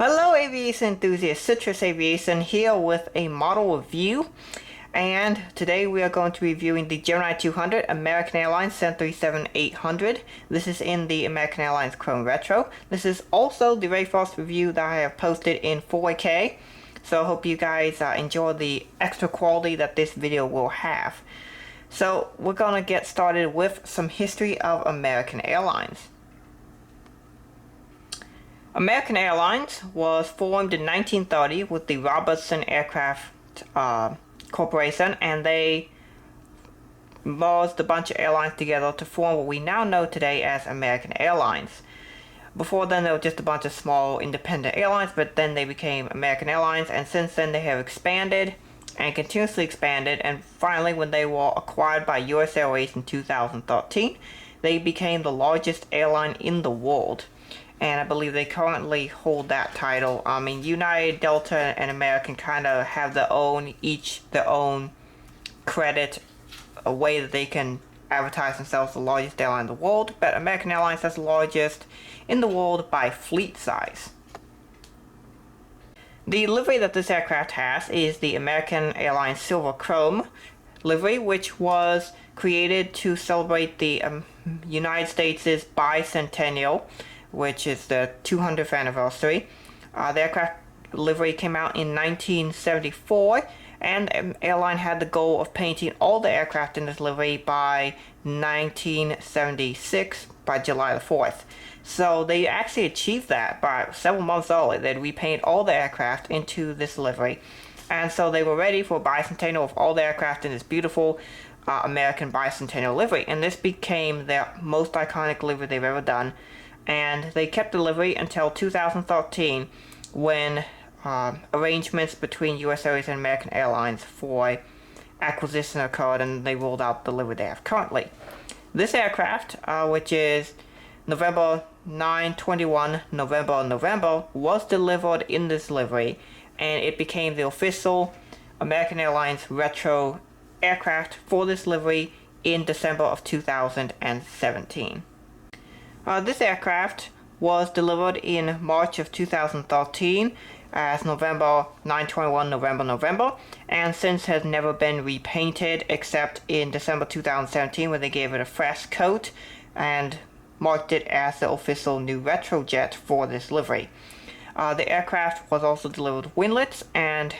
Hello aviation enthusiasts, Citrus Aviation here with a model review, and today we are going to be reviewing the Gemini200 American Airlines 737-800. This is in the American Airlines Chrome Retro. This is also the very first review that I have posted in 4K, so I hope you guys enjoy the extra quality that this video will have. So we're going to get started with some history of American Airlines. American Airlines was formed in 1930 with the Robertson Aircraft Corporation, and they merged a bunch of airlines together to form what we now know today as American Airlines. Before then, there were just a bunch of small independent airlines, but then they became American Airlines, and since then they have expanded and continuously expanded, and finally when they were acquired by US Airways in 2013, they became the largest airline in the world. And I believe they currently hold that title. I mean, United, Delta, and American kind of have each their own credit, a way that they can advertise themselves the largest airline in the world. But American Airlines is the largest in the world by fleet size. The livery that this aircraft has is the American Airlines Silver Chrome livery, which was created to celebrate the United States' bicentennial, which is the 200th anniversary. The aircraft livery came out in 1974, and the airline had the goal of painting all the aircraft in this livery by 1976, by July the 4th. So they actually achieved that by several months early. They'd repaint all the aircraft into this livery. And so they were ready for a bicentennial of all the aircraft in this beautiful American bicentennial livery. And this became their most iconic livery they've ever done. And they kept the livery until 2013, when arrangements between US Airways and American Airlines for acquisition occurred, and they rolled out the livery they have currently. This aircraft, which is November 9/21 November, was delivered in this livery, and it became the official American Airlines retro aircraft for this livery in December of 2017. This aircraft was delivered in March of 2013 as November 9/21 November, and since has never been repainted except in December 2017, when they gave it a fresh coat and marked it as the official new retrojet for this livery. The aircraft was also delivered with winglets and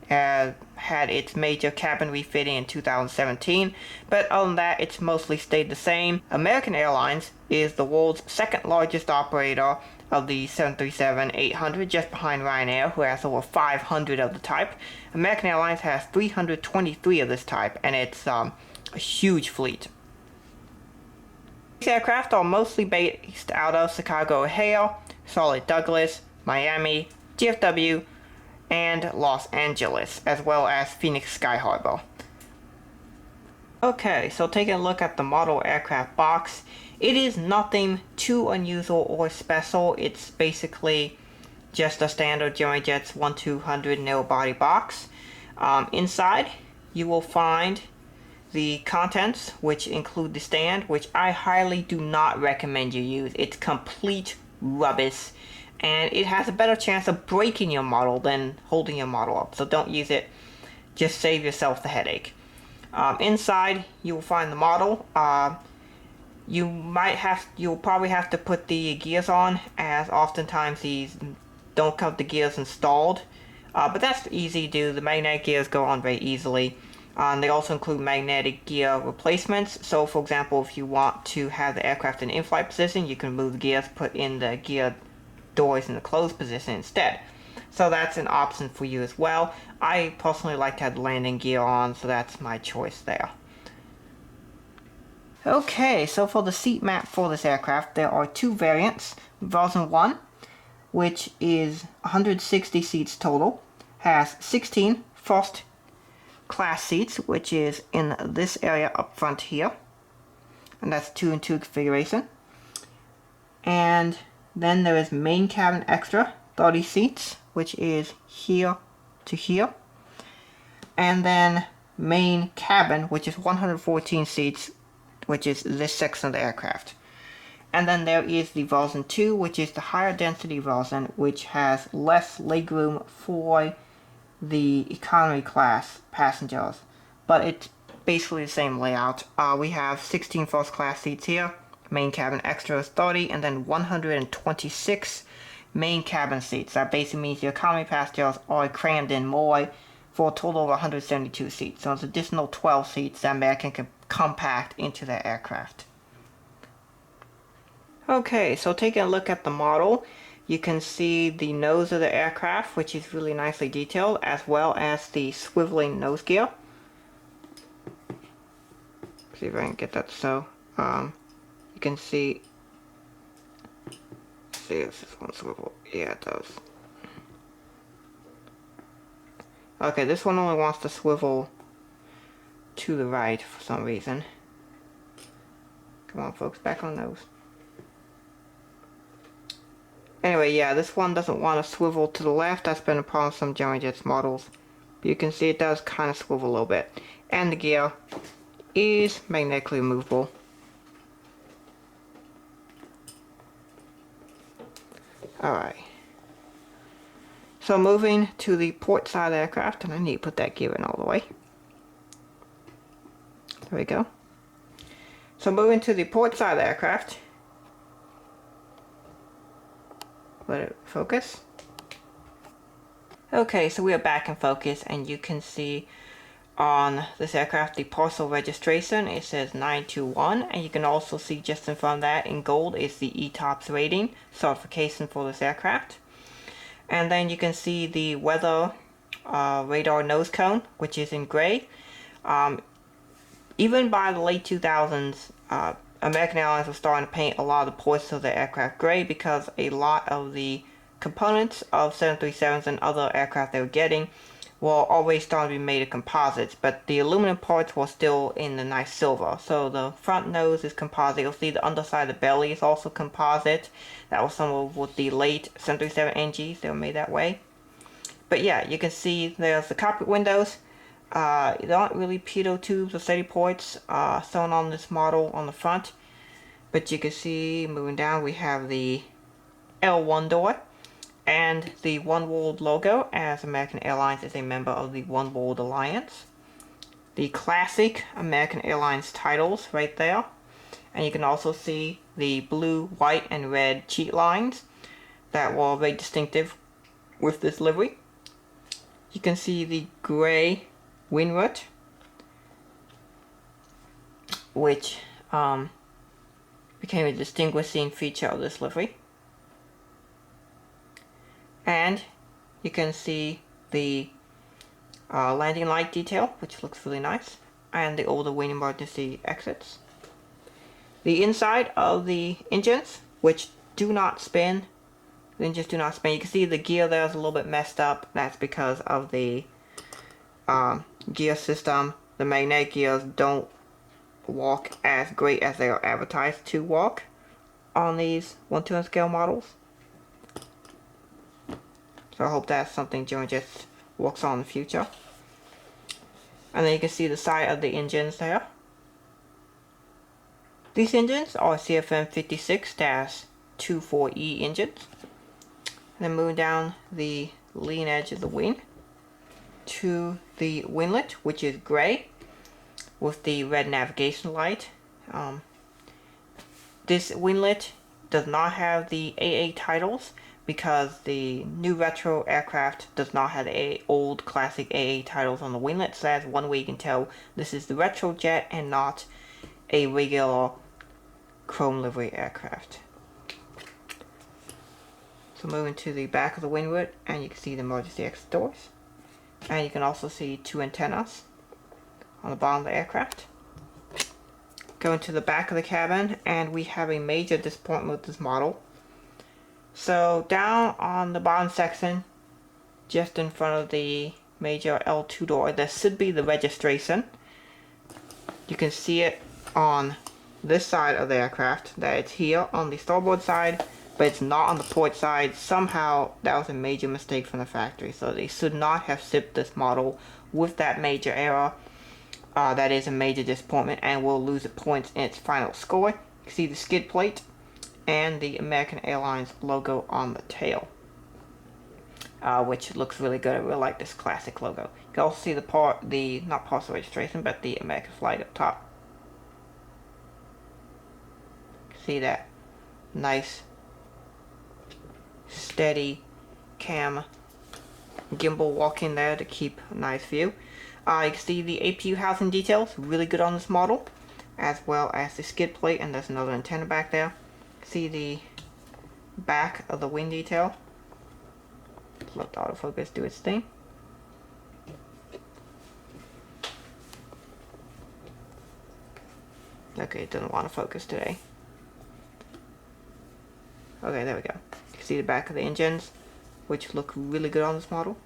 had its major cabin refitting in 2017, but other than that, it's mostly stayed the same. American Airlines is the world's second largest operator of the 737-800, just behind Ryanair, who has over 500 of the type. American Airlines has 323 of this type, and it's a huge fleet. These aircraft are mostly based out of Chicago O'Hare, Charlotte Douglas, Miami, DFW, and Los Angeles, as well as Phoenix Sky Harbor. Okay, so taking a look at the model aircraft box, it is nothing too unusual or special. It's basically just a standard Gemini 200 narrow body box. Inside, you will find the contents, which include the stand, which I highly do not recommend you use. It's complete rubbish, and it has a better chance of breaking your model than holding your model up. So don't use it. Just save yourself the headache. Inside, you will find the model. You'll probably have to put the gears on, as oftentimes these don't come with the gears installed. But that's easy to do. The magnetic gears go on very easily. They also include magnetic gear replacements. So, for example, if you want to have the aircraft in in-flight position, you can remove the gears, put in the gear doors in the closed position instead. So that's an option for you as well. I personally like to have the landing gear on, so that's my choice there. Okay, so for the seat map for this aircraft, there are two variants. Version 1, which is 160 seats total, has 16 first class seats, which is in this area up front here, and that's 2-in-2 configuration. And then there is main cabin extra, 30 seats, which is here to here. And then main cabin, which is 114 seats, which is this section of the aircraft. And then there is the version 2, which is the higher density version, which has less legroom for the economy class passengers. But it's basically the same layout. We have 16 first class seats here, main cabin extras 30, and then 126 main cabin seats. That basically means the economy passengers are crammed in more for a total of 172 seats. So it's additional 12 seats that American can compact into their aircraft. Okay, so taking a look at the model, you can see the nose of the aircraft, which is really nicely detailed, as well as the swiveling nose gear. See if I can get that so. You can see if this one swivel. Yeah, it does. Okay, this one only wants to swivel to the right for some reason. Come on, folks, back on nose. Anyway, yeah, this one doesn't want to swivel to the left. That's been a problem with some Gemini200 models. But you can see it does kind of swivel a little bit. And the gear is magnetically removable. Alright. So moving to the port side of the aircraft, and I need to put that gear in all the way. There we go. So moving to the port side of the aircraft. Let it focus. Okay, so we are back in focus, and you can see on this aircraft the parcel registration. It says 921, and you can also see just in front of that in gold is the ETOPS rating certification for this aircraft. And then you can see the weather radar nose cone, which is in gray. Even by the late 2000s, American Airlines was starting to paint a lot of the ports of the aircraft gray because a lot of the components of 737s and other aircraft they were getting were always starting to be made of composites, but the aluminum parts were still in the nice silver. So the front nose is composite. You'll see the underside of the belly is also composite. That was some of what the late 737 NGs, they were made that way. But yeah, you can see there's the cockpit windows. There aren't really pitot tubes or steady ports shown on this model on the front, but you can see moving down we have the L1 door and the One World logo, as American Airlines is a member of the One World Alliance. The classic American Airlines titles right there, and you can also see the blue, white, and red cheat lines that were very distinctive with this livery. You can see the gray windward, which became a distinguishing feature of this livery. And you can see the landing light detail, which looks really nice, and the older wing emergency exits. The inside of the engines, which do not spin, the engines do not spin. You can see the gear there is a little bit messed up. That's because of the gear system. The magnetic gears don't walk as great as they are advertised to walk on these 1/2 scale models. So I hope that's something Gemini200 works on in the future. And then you can see the side of the engines there. These engines are CFM 56-24E engines. And then moving down the lean edge of the wing to the winglet, which is gray with the red navigation light. This winglet does not have the AA titles because the new retro aircraft does not have the old classic AA titles on the winglet, so that's one way you can tell this is the retro jet and not a regular chrome livery aircraft. So moving to the back of the winglet, and you can see the emergency exit doors. And you can also see 2 antennas on the bottom of the aircraft. Going to the back of the cabin, and we have a major disappointment with this model. So down on the bottom section, just in front of the major L2 door, there should be the registration. You can see it on this side of the aircraft, that it's here on the starboard side, but it's not on the port side. Somehow that was a major mistake from the factory, so they should not have shipped this model with that major error. That is a major disappointment and will lose points in its final score. You can see the skid plate and the American Airlines logo on the tail, which looks really good. I really like this classic logo. You can also see the not parcel registration, but the American flag up top. See that nice steady cam gimbal walking there to keep a nice view. You can see the APU housing details, really good on this model, as well as the skid plate, and there's another antenna back there. See the back of the wing detail. Let the autofocus do its thing. Okay, it doesn't want to focus today. Okay, there we go. You can see the back of the engines, which look really good on this model.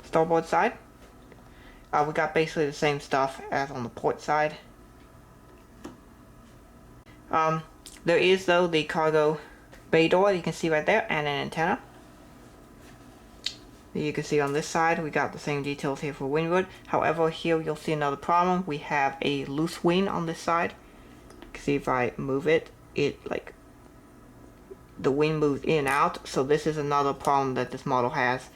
Starboard side. We got basically the same stuff as on the port side. There is, though, the cargo bay door you can see right there, and an antenna. You can see on this side we got the same details here for windward. However, here you'll see another problem. We have a loose wing on this side. You can see if I move it, the wing moves in and out. So this is another problem that this model has.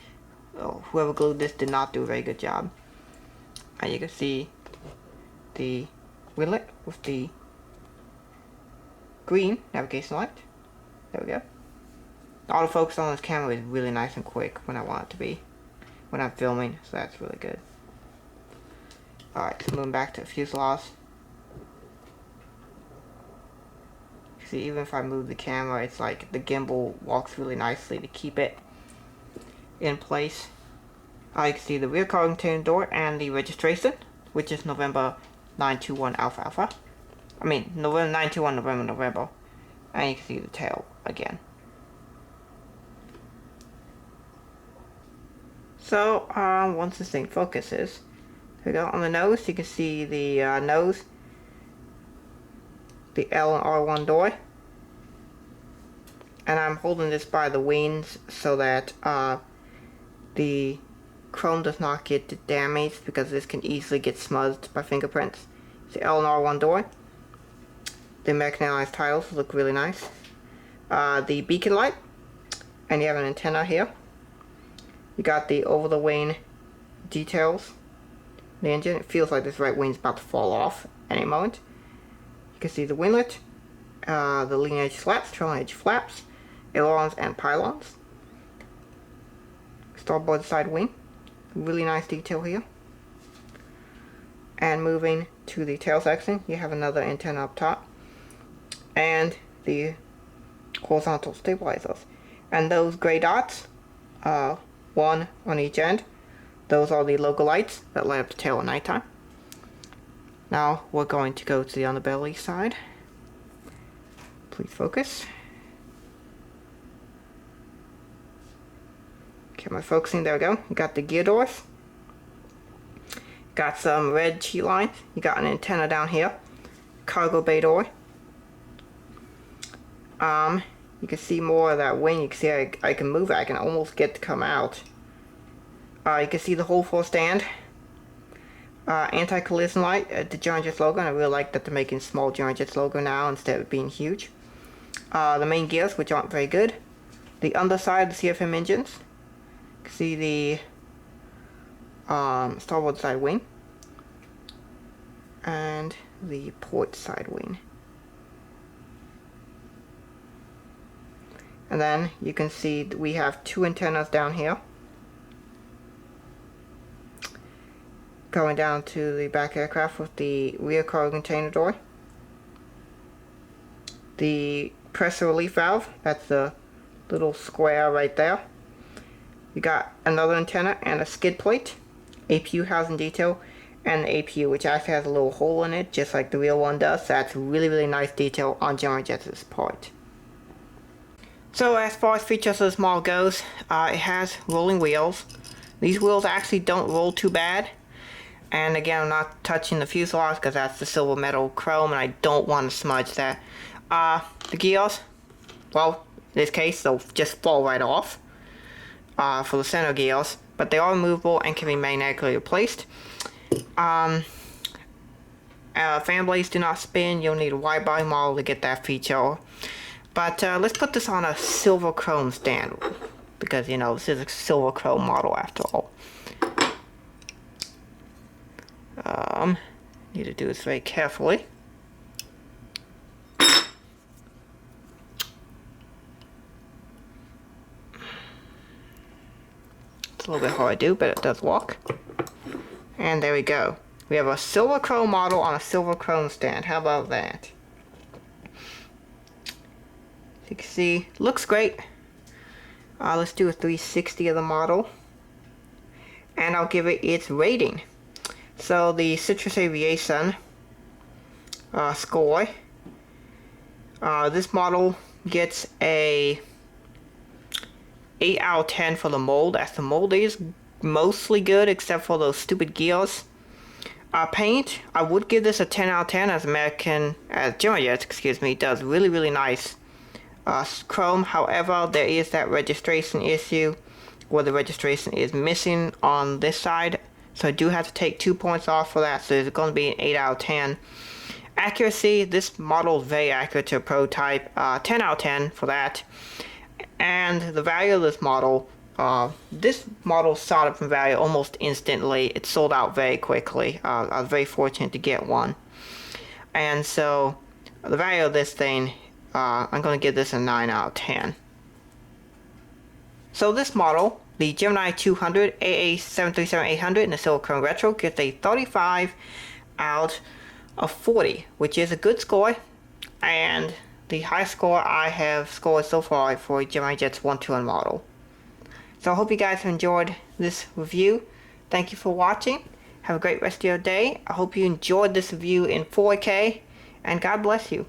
Whoever glued this did not do a very good job. And you can see the winglet with the green navigation light. There we go. The autofocus on this camera is really nice and quick when I want it to be, when I'm filming, so that's really good. Alright, so moving back to the fuselage. See, even if I move the camera, it's like the gimbal walks really nicely to keep it in place. You can see the rear cargo container door and the registration, which is November 921 Alpha Alpha. I mean, November 921 November. And you can see the tail again. So, once this thing focuses, there we go. On the nose, you can see the nose, the L and R1 door. And I'm holding this by the wings so that the chrome does not get damaged, because this can easily get smudged by fingerprints. It's the L and R1 door. The American Airlines titles look really nice. The beacon light, and you have an antenna here. You got the over-the-wing details. The engine, it feels like this right wing's about to fall off any moment. You can see the winglet, the leading edge flaps, trailing edge flaps, ailerons and pylons. Starboard side wing, really nice detail here. And moving to the tail section, you have another antenna up top, and the horizontal stabilizers. And those gray dots, one on each end, those are the logo lights that light up the tail at nighttime. Now we're going to go to the underbelly side. Please focus. Okay, my focusing, there we go. You got the gear doors. Got some red cheat lines. You got an antenna down here. Cargo bay door. You can see more of that wing. You can see I can move it. I can almost get to come out. You can see the hole for a stand. Anti-collision light, the Giant Jets logo, and I really like that they're making small Giant Jets logo now instead of being huge. The main gears, which aren't very good. The underside of the CFM engines. You can see the starboard side wing. And the port side wing. And then you can see that we have two antennas down here, going down to the back aircraft with the rear cargo container door. The pressure relief valve, that's the little square right there. You got another antenna and a skid plate, APU housing detail, and the APU, which actually has a little hole in it, just like the real one does. So that's really, really nice detail on Gemini Jets' part. So as far as features of this model goes, it has rolling wheels. These wheels actually don't roll too bad. And again, I'm not touching the fuselage because that's the silver metal chrome and I don't want to smudge that. The gears, well, in this case, they'll just fall right off for the center gears. But they are movable and can be magnetically replaced. fan blades do not spin. You'll need a wide body model to get that feature. But let's put this on a silver chrome stand, because you know this is a silver chrome model after all. Need to do this very carefully. It's a little bit hard to do, but it does work. And there we go. We have a silver chrome model on a silver chrome stand. How about that? As you can see, looks great. Let's do a 360 of the model. And I'll give it its rating. So the Citrus Aviation score. This model gets a 8 out of 10 for the mold, as the mold is mostly good except for those stupid gears. Paint, I would give this a 10 out of 10, as Gemini200, does really nice chrome. However, there is that registration issue where the registration is missing on this side, so I do have to take 2 points off for that, so it's going to be an 8 out of 10. Accuracy, this model is very accurate to a prototype, 10 out of 10 for that. And the value of this model shot up in value almost instantly. It sold out very quickly. I was very fortunate to get one. And so the value of this thing, I'm going to give this a 9 out of 10. So this model, the Gemini200 AA737-800 in the Silver Chrome Retro, gets a 35 out of 40, which is a good score, and the high score I have scored so far for Gemini Jet's 121 model. So I hope you guys have enjoyed this review. Thank you for watching. Have a great rest of your day. I hope you enjoyed this review in 4K, and God bless you.